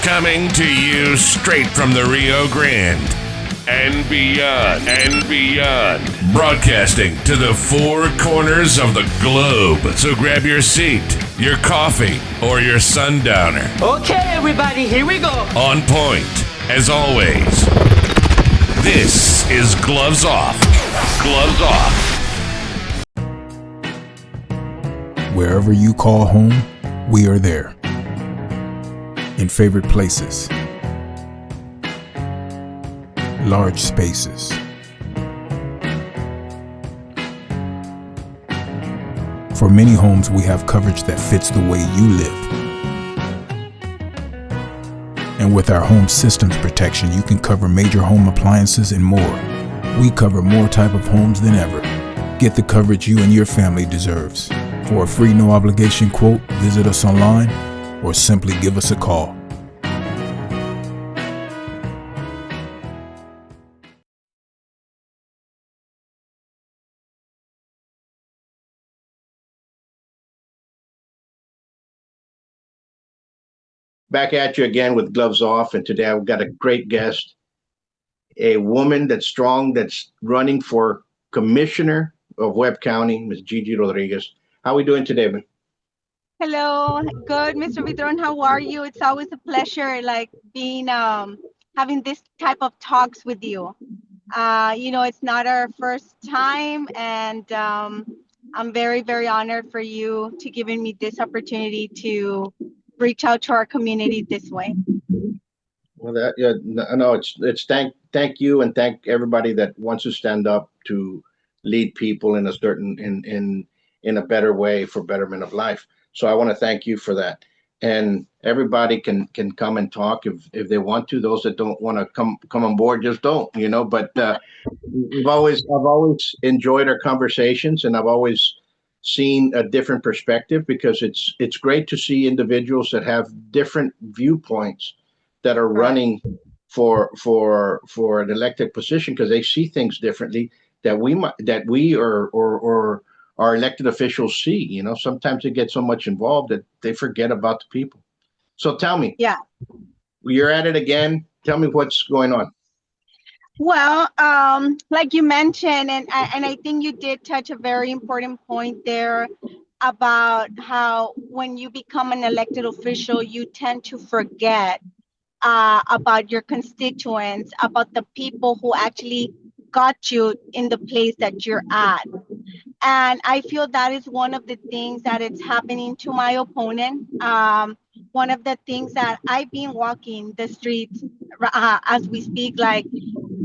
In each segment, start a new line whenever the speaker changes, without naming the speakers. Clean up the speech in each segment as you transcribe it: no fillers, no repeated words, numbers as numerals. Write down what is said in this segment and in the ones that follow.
Coming to you straight from the Rio Grande and beyond. Broadcasting to the four corners of the globe. So grab your seat, your coffee, or your sundowner.
Okay, everybody, here we go.
On point, as always. This is Gloves Off. Gloves Off.
Wherever you call home, we are there. In favorite places. Large spaces. For many homes, we have coverage that fits the way you live. And with our home systems protection, you can cover major home appliances and more. We cover more type of homes than ever. Get the coverage you and your family deserves. For a free no obligation quote, visit us online or simply give us a call.
Back at you again with Gloves Off, and today I've got a great guest, a woman that's strong, that's running for Commissioner of Webb County, Ms. Gigi Rodriguez. How are we doing today, man?
Hello, good, Mr. Buitron. How are you? It's always a pleasure, like being having this type of talks with you. It's not our first time, and I'm very, very honored for you to giving me this opportunity to reach out to our community this way.
Well, it's thank you, and thank everybody that wants to stand up to lead people in a certain in a better way for betterment of life. So I want to thank you for that. And everybody can come and talk if they want to. Those that don't want to come on board, just don't, But I've always enjoyed our conversations, and I've always seen a different perspective, because it's great to see individuals that have different viewpoints that are running for an elected position, because they see things differently that we or our elected officials see. Sometimes they get so much involved that they forget about the people. So tell me, you're at it again. Tell me what's going on.
Well, like you mentioned, and I think you did touch a very important point there about how when you become an elected official, you tend to forget about your constituents, about the people who actually got you in the place that you're at. And I feel that is one of the things that it's happening to my opponent. One of the things that I've been walking the streets as we speak, like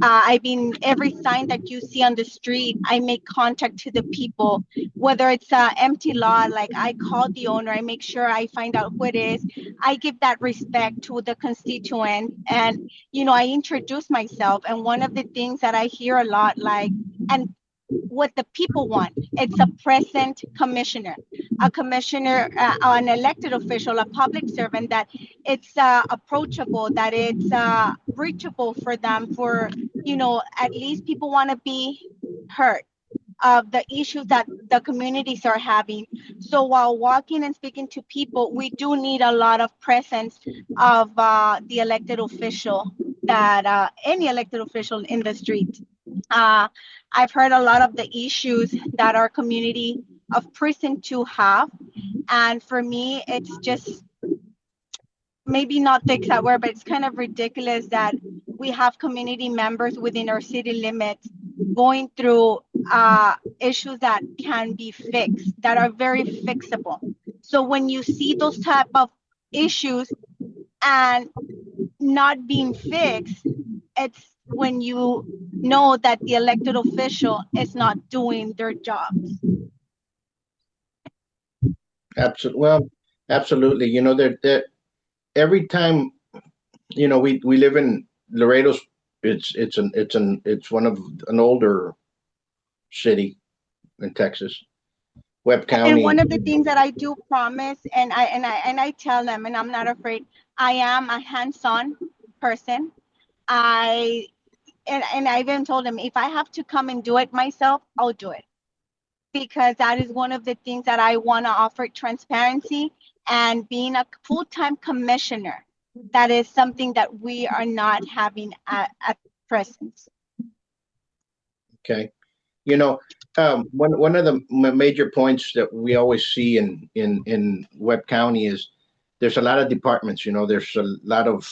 I've been, every sign that you see on the street, I make contact to the people, whether it's an empty lot, like I call the owner, I make sure I find out who it is. I give that respect to the constituent, and, I introduce myself. And one of the things that I hear a lot, and what the people want, it's a present commissioner, an elected official, a public servant, that it's approachable, that it's reachable for them, for, at least people want to be heard of the issues that the communities are having. So while walking and speaking to people, we do need a lot of presence of the elected official, that any elected official in the street. I've heard a lot of the issues that our community of prison to have. And for me, it's just maybe not the exact word, but it's kind of ridiculous that we have community members within our city limits going through issues that can be fixed, that are very fixable. So when you see those type of issues and not being fixed, it's when you know that the elected official is not doing their jobs.
Absolutely. Well, absolutely. Every time, we live in Laredo's. It's one of an older city in Texas, Webb County.
And one of the things that I do promise, and I tell them, and I'm not afraid, I am a hands-on person. I even told them, if I have to come and do it myself, I'll do it, because that is one of the things that I want to offer: transparency. And being a full-time commissioner, that is something that we are not having at present.
Okay. You know, one of the major points that we always see in Webb County is there's a lot of departments. You know, there's a lot of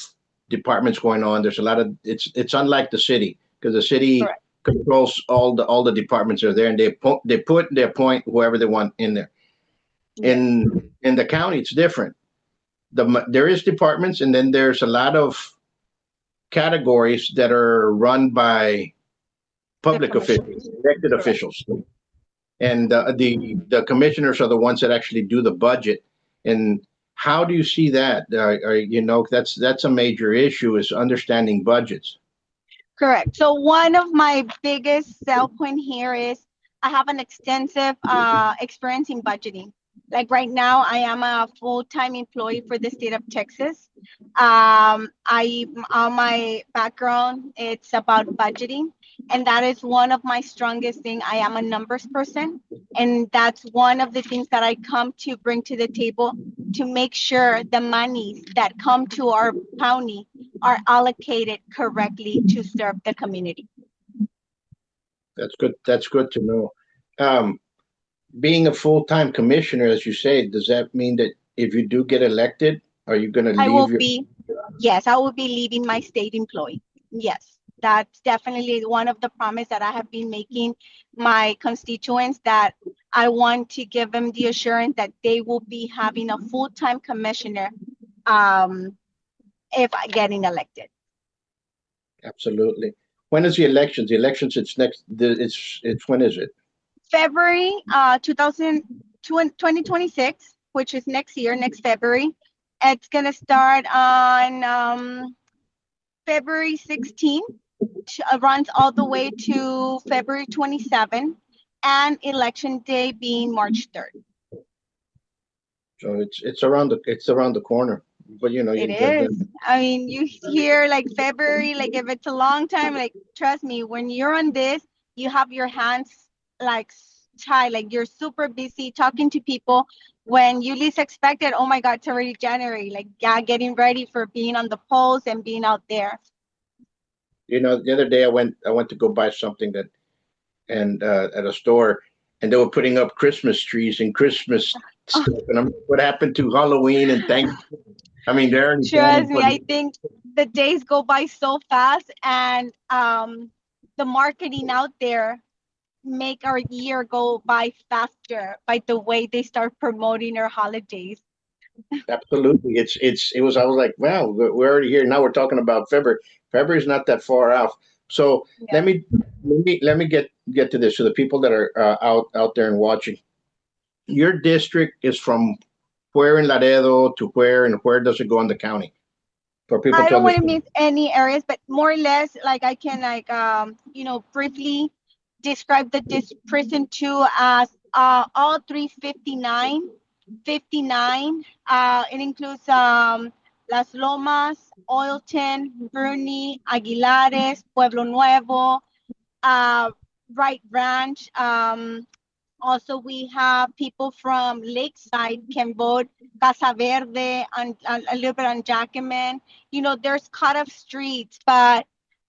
departments going on. There's a lot of it's unlike the city because the city
Correct.
controls all the departments that are there, and they appoint whoever they want in there.
Yes.
In the county, it's different. There is departments, and then there's a lot of categories that are run by
The
public officials,
commissioners.
elected
Correct.
officials, and the commissioners are the ones that actually do the budget. And how do you see that? That's a major issue is understanding budgets.
Correct. So one of my biggest sell point here is I have an extensive experience in budgeting. Like right now, I am a full-time employee for the state of Texas. I on my background, it's about budgeting, and that is one of my strongest thing. I am a numbers person, and that's one of the things that I come to bring to the table to make sure the monies that come to our county are allocated correctly to serve the community.
That's good. That's good to know. Um, Being a full-time commissioner, as you say, does that mean that if you do get elected, are you going to
I will
leave your?
be, yes, I will be leaving my state employee. Yes, that's definitely one of the promise that I have been making my constituents, that I want to give them the assurance that they will be having a full-time commissioner if I getting elected.
Absolutely. When is the elections? The elections, it's next. It's when is it?
February 2026, which is next year, next February. It's going to start on February 16th, runs all the way to February 27th, and election day being March 3rd.
So it's around the corner. But you know,
It is. I mean, you hear like February, like if it's a long time, like trust me, when you're on this, you have your hands like tied, like you're super busy talking to people. When you least expect it, oh my God, it's already January. Like, yeah, getting ready for being on the polls and being out there.
you know, the other day I went to go buy something that and at a store, and they were putting up Christmas trees and Christmas
Oh,
stuff. And I'm like, what happened to Halloween and Thanksgiving? I mean, they're already
trust
planning
me,
for
I think the days go by so fast, and the marketing out there make our year go by faster by the way they start promoting our holidays.
absolutely. It was. I was like, wow, we're already here. Now we're talking about February. February's not that far off. So
Yeah.
let me get to this. So the people that are out there and watching, your district is from where in Laredo to where, and where does it go in the county for people
I
to
don't want to
understand?
miss any areas, but more or less, like I can like briefly describe this prison too as all 359, 59. It includes Las Lomas, Oilton, Bruni, Aguilares, Pueblo Nuevo, uh, Wright Ranch. Also, we have people from Lakeside, can vote, Casa Verde, and a little bit on Jackman. You know, there's cut off streets, but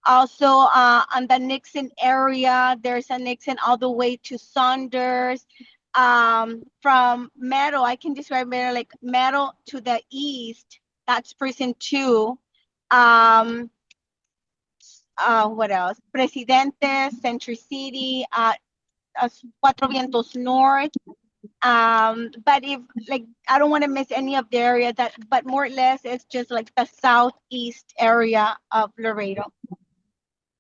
also on the Nixon area, there's a Nixon all the way to Saunders. From Meadow, I can describe Meadow like Meadow to the east, that's prison 2. Um, what else? Presidente, Century City, Cuatro Vientos North. But if like I don't want to miss any of the area that, but more or less it's just like the southeast area of Laredo.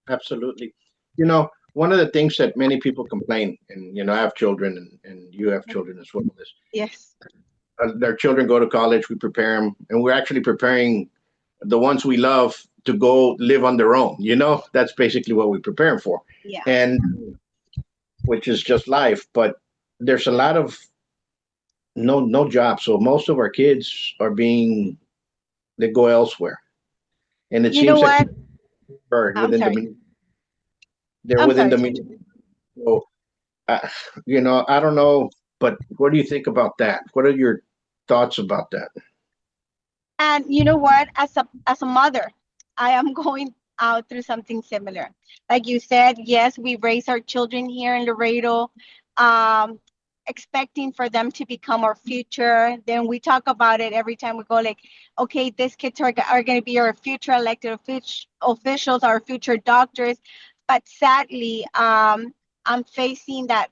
Absolutely. You know, one of the things that many people complain, and you know, I have children, and you have children as well, is
Yes.
their children go to college, we prepare them, and we're actually preparing the ones we love to go live on their own. You know, that's basically what we prepare them for,
Yeah.
and which is just life. But there's a lot of no jobs, so most of our kids are being they go elsewhere, and it
You know
seems like
what?
they're
I'm
within
sorry.
the they're
I'm
within
sorry
the
to
media.
interrupt.
So, you know, I don't know, but what do you think about that? What are your thoughts about that?
And you know what? As a mother, I am going out through something similar. Like you said, yes, we raise our children here in Laredo, um, expecting for them to become our future. Then we talk about it every time we go, like, okay, these kids are going to be our future elected officials, our future doctors. But sadly, I'm facing that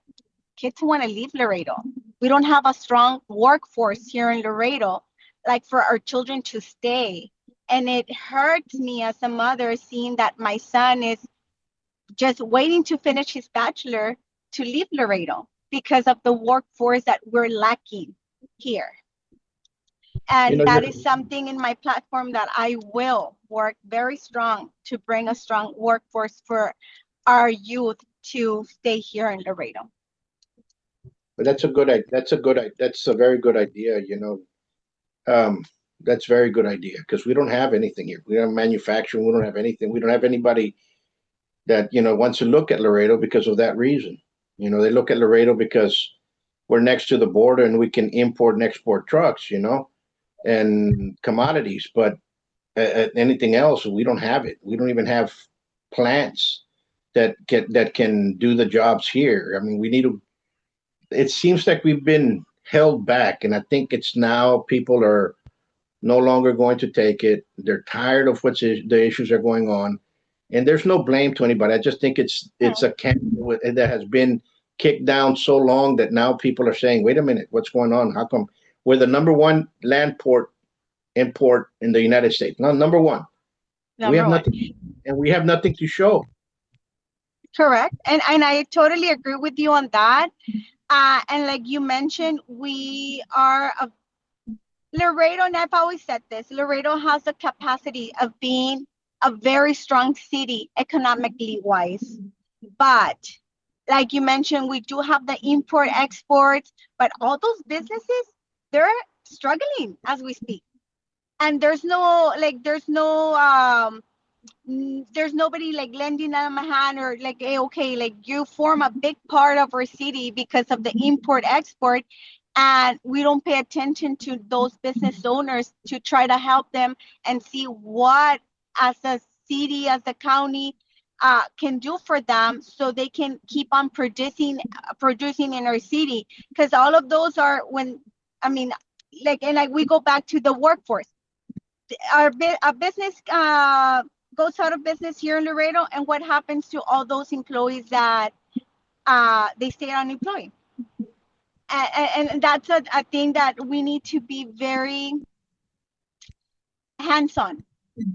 kids want to leave Laredo. We don't have a strong workforce here in Laredo, like for our children to stay. And it hurts me as a mother seeing that my son is just waiting to finish his bachelor to leave Laredo because of the workforce that we're lacking here.
You
And
know,
that
you're,
is something in my platform that I will work very strong to bring a strong workforce for our youth to stay here in Laredo.
but that's a very good idea. That's very good idea because we don't have anything here. We don't have manufacturing. We don't have anything. We don't have anybody that wants to look at Laredo because of that reason. They look at Laredo because we're next to the border and we can import and export trucks. And commodities, but anything else, we don't have it. We don't even have plants that can do the jobs here. I mean, we need to. It seems like we've been held back, and I think it's now people are no longer going to take it. They're tired of the issues are going on, and there's no blame to anybody. I just think it's a can that has been kicked down so long that now people are saying, "Wait a minute, what's going on? How come we're the number one land port import in the United States? No, number one. We have
Number one.
nothing, and we have nothing to show."
Correct. And I totally agree with you on that. And like you mentioned, we are a Laredo, and I've always said this, Laredo has the capacity of being a very strong city economically wise. But like you mentioned, we do have the import exports, but all those businesses, they're struggling as we speak. And there's nobody like lending them a hand or like, hey, okay, like you form a big part of our city because of the import export, and we don't pay attention to those business owners to try to help them and see what as a city, as a county, can do for them so they can keep on producing in our city, because all of those are when I mean like we go back to the workforce. A business goes out of business here in Laredo, and what happens to all those employees that they stay unemployed? And that's a thing that we need to be very hands-on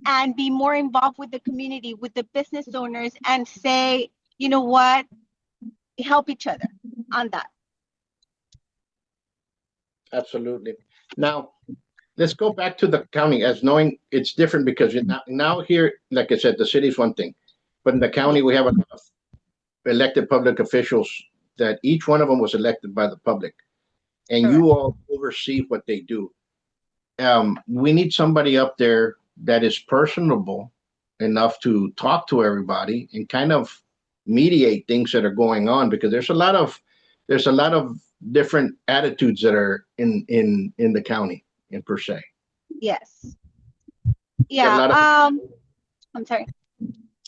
and be more involved with the community, with the business owners, and say, you know what, help each other on that.
Absolutely. Now, let's go back to the county as knowing it's different because now here, like I said, the city is one thing, but in the county we have a lot of elected public officials that each one of them was elected by the public, and
Correct.
you all oversee what they do. We need somebody up there that is personable enough to talk to everybody and kind of mediate things that are going on because there's a lot of different attitudes that are in the county in per se.
Yes.
You got a
Yeah.
lot of
I'm sorry.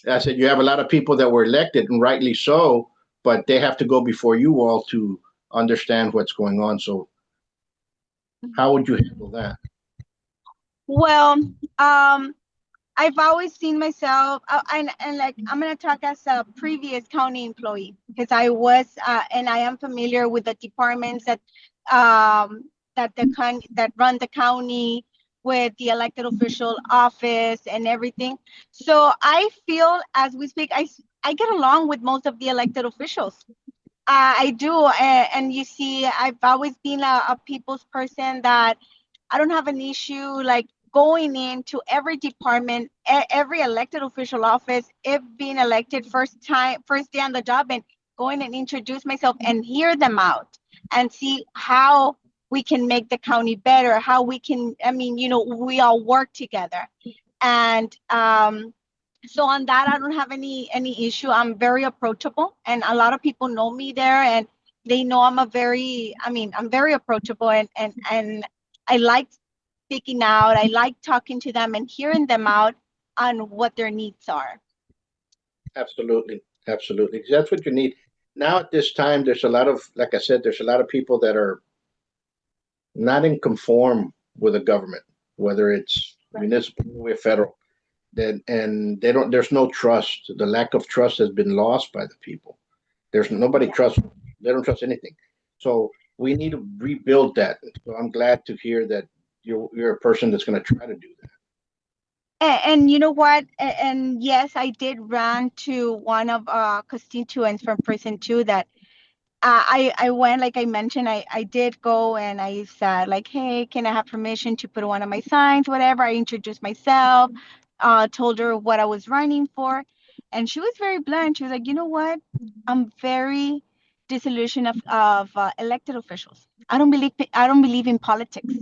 I said you have a lot of people that were elected and rightly so, but they have to go before you all to understand what's going on. So how would you handle that?
Well, I've always seen myself, and like I'm gonna talk as a previous county employee because I was, and I am familiar with the departments that run the county with the elected official office and everything. So I feel as we speak, I get along with most of the elected officials. I do, and you see, I've always been a people's person that I don't have an issue like going into every department, every elected official office, if being elected first day on the job, and going and introduce myself and hear them out and see how we can make the county better, how we can, I mean, we all work together. And so on that, I don't have any issue. I'm very approachable, and a lot of people know me there, and they know I'm very approachable, and I like speaking out. I like talking to them and hearing them out on what their needs are.
Absolutely. Absolutely. That's what you need. Now at this time, there's a lot of, like I said, there's a lot of people that are not in conform with the government, whether it's municipal or federal. Then and they don't. There's no trust. The lack of trust has been lost by the people. There's nobody
Yeah.
trusts. They don't trust anything. So we need to rebuild that. So I'm glad to hear that you're a person that's going to try to do that.
And you know what? And yes, I did run to one of constituents from prison too that I went, like I mentioned, I did go and I said like, hey, can I have permission to put one of my signs, whatever. I introduced myself, told her what I was running for. And she was very blunt. She was like, you know what? I'm very disillusioned of elected officials. I don't believe in politics.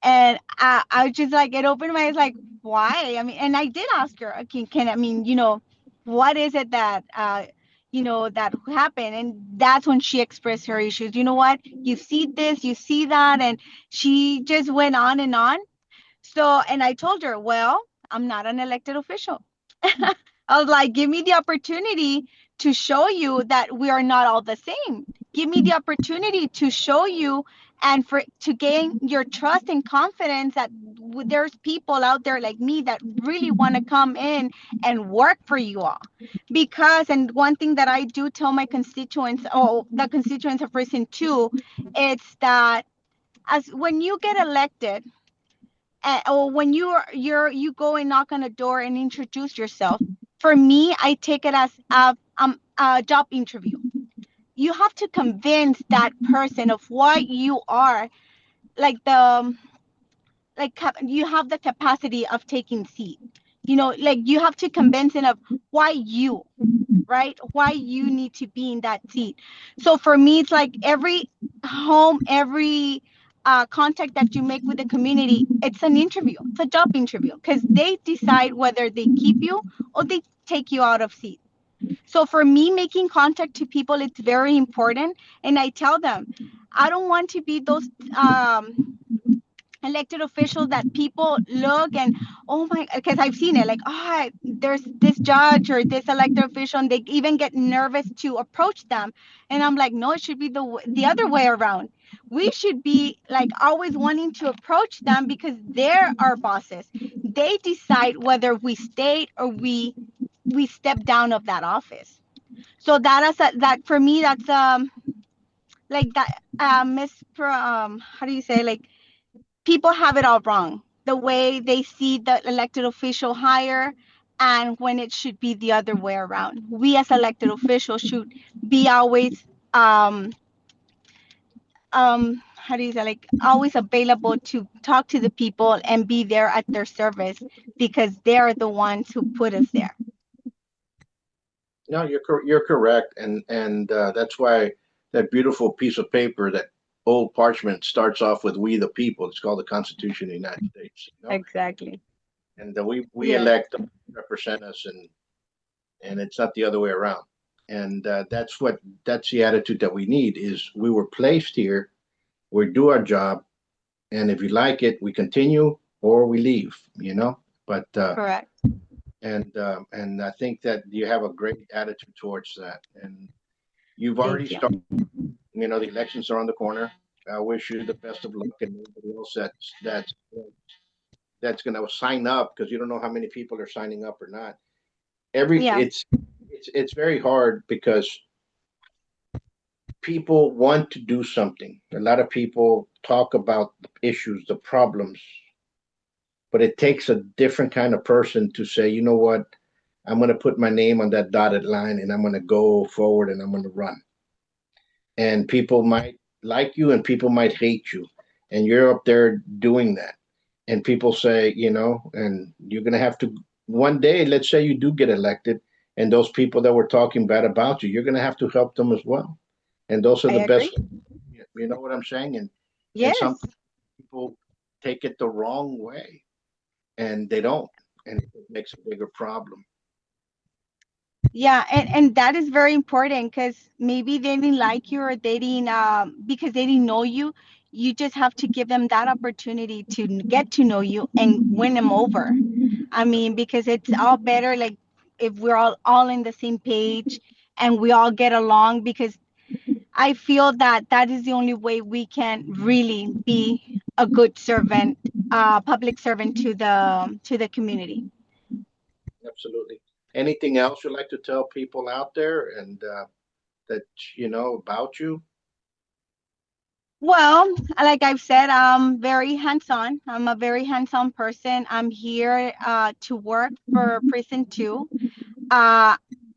And I was just like, it opened my eyes, like, why? I mean, and I did ask her, okay, I mean, what is it that, that happened? And that's when she expressed her issues. You know what? You see this, you see that. And she just went on and on. So, and I told her, well, I'm not an elected official. I was like, give me the opportunity to show you that we are not all the same. Give me the opportunity to show you and for to gain your trust and confidence that there's people out there like me that really want to come in and work for you all. Because, and one thing that I do tell my constituents, or the constituents of Prison 2, it's that as when you get elected, or when you go and knock on a door and introduce yourself, for me I take it as a job interview. You have to convince that person of what you are, like you have the capacity of taking seat, like you have to convince them of why you, right? Why you need to be in that seat. So for me, it's like every home, every contact that you make with the community, it's an interview. It's a job interview because they decide whether they keep you or they take you out of seat. So for me, making contact to people, it's very important. And I tell them, I don't want to be those elected officials that people look and, oh my, because I've seen it, like, oh, there's this judge or this elected official, and they even get nervous to approach them. And I'm like, no, it should be the other way around. We should be like always wanting to approach them because they're our bosses. They decide whether we stay or we step down of that office. So that for me, that's like that how do you say, like, people have it all wrong. The way they see the elected official hire and when it should be the other way around. We as elected officials should be always how do you say, like, always available to talk to the people and be there at their service because they're the ones who put us there.
No, you're correct, and that's why that beautiful piece of paper, that old parchment, starts off with "We the people." It's called the Constitution of the United States.
Exactly.
And we
Yeah.
elect them to represent us, and it's not the other way around. And that's the attitude that we need. Is we were placed here, we do our job, and if you like it, we continue or we leave. But
Correct.
and I think that you have a great attitude towards that, and you've already
Thank you.
started. The elections are on the corner. I wish you the best of luck, and everybody else that's going to sign up, because you don't know how many people are signing up or not.
Yeah.
It's very hard because people want to do something. A lot of people talk about the issues, the problems, but it takes a different kind of person to say, you know what, I'm going to put my name on that dotted line and I'm going to go forward and I'm going to run. And people might like you and people might hate you. And you're up there doing that. And people say, and you're going to have to, one day, let's say you do get elected, and those people that were talking bad about you, you're going to have to help them as well. And those are
I
the best.
agree.
You know what I'm saying? And some
Yes.
people take it the wrong way, and they don't, and it makes a bigger problem.
Yeah, and that is very important because maybe they didn't like you or they didn't because they didn't know you. You just have to give them that opportunity to get to know you and win them over. I mean, because it's all better like if we're all in the same page and we all get along, because I feel that that is the only way we can really be a good servant, public servant to the community.
Absolutely. Anything else you'd like to tell people out there and that you know about you?
Well, like I've said, I'm very hands-on. I'm a very hands-on person. I'm here to work for Precinct 2. Uh,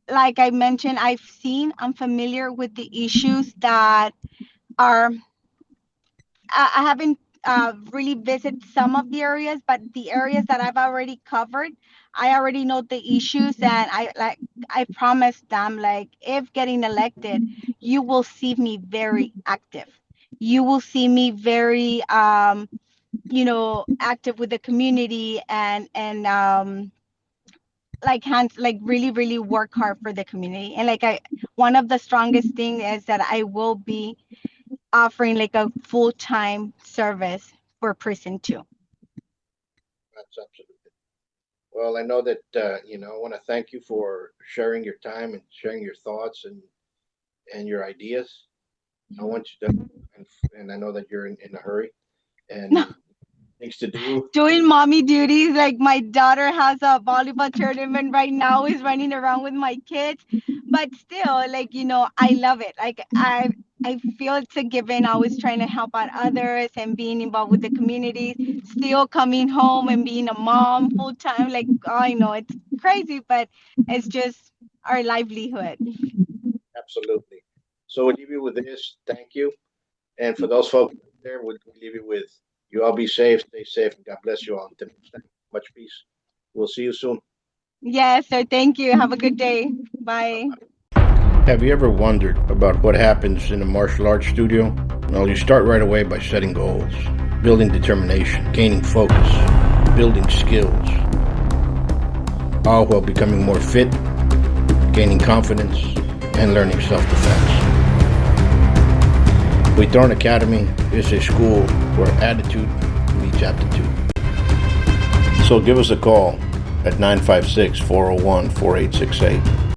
like I mentioned, I'm familiar with the issues that are I haven't really visited some of the areas, but the areas that I've already covered, I already know the issues, and I promised them, like, if getting elected, you will see me very active. You will see me very active with the community, and like really really work hard for the community. And like I one of the strongest thing is that I will be offering like a full-time service for Precinct 2.
That's absolutely. Well, I know that I want to thank you for sharing your time and sharing your thoughts and your ideas. I want you to, and I know that you're in a hurry and things to do.
Doing mommy duties, like my daughter has a volleyball tournament right now, is running around with my kids, but still, like, I love it. Like I feel it's a given. Always trying to help out others and being involved with the community, still coming home and being a mom full time. Like, oh, I know it's crazy, but it's just our livelihood.
Absolutely. So we'll leave you with this. Thank you. And for those folks there, we'll leave you with you all be safe, stay safe, and God bless you all. Until next time, much peace. We'll see you soon.
Yes, so thank you. Have a good day. Bye.
Have you ever wondered about what happens in a martial arts studio? Well, you start right away by setting goals, building determination, gaining focus, building skills, all while becoming more fit, gaining confidence, and learning self-defense. Buitron Academy is a school where attitude meets aptitude. So give us a call at 956-401-4868